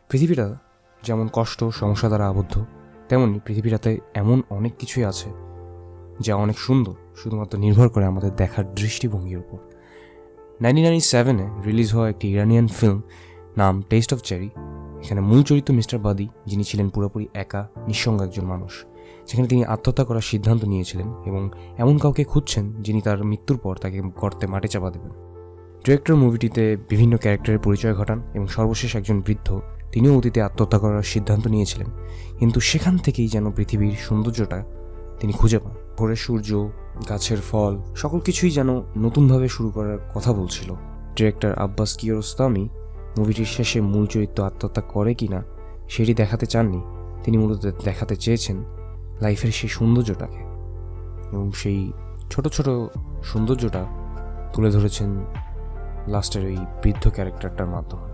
পৃথিবীটা যেমন কষ্ট সমস্যা দ্বারা আবদ্ধ, তেমনই পৃথিবীটাতে এমন অনেক কিছুই আছে যা অনেক সুন্দর, শুধুমাত্র নির্ভর করে আমাদের দেখার দৃষ্টিভঙ্গির উপর। 1997-এ রিলিজ হওয়া একটি ইরানিয়ান ফিল্ম নাম টেস্ট অফ চেরি। এখানে মূল চরিত্র মিস্টার বাদি, যিনি ছিলেন পুরোপুরি একা নিঃসঙ্গ একজন মানুষ, যেখানে তিনি আত্মহত্যা করার সিদ্ধান্ত নিয়েছিলেন এবং এমন কাউকে খুঁজছেন যিনি তার মৃত্যুর পর তাকে গর্তে মাটি চাপা দেবেন। ডিরেক্টর মুভিটিতে বিভিন্ন ক্যারেক্টারের পরিচয় ঘটান এবং সর্বশেষ একজন বৃদ্ধ, তিনিও অতীতে আত্মহত্যা করার সিদ্ধান্ত নিয়েছিলেন, কিন্তু সেখান থেকেই যেন পৃথিবীর সৌন্দর্যটা তিনি খুঁজে পান। ভোরের সূর্য, গাছের ফল, সকল কিছুই যেন নতুনভাবে শুরু করার কথা বলছিল। ডিরেক্টর আব্বাস কিয়ারোস্তামি মুভিটির শেষে মূল চরিত্র আত্মহত্যা করে কিনা সেটি দেখাতে চাননি, তিনি মূলত দেখাতে চেয়েছেন লাইফের সেই সৌন্দর্যটাকে, এবং সেই ছোট ছোট সৌন্দর্যটা তুলে ধরেছেন লাস্টের ওই বৃদ্ধ ক্যারেক্টারটার মাধ্যমে।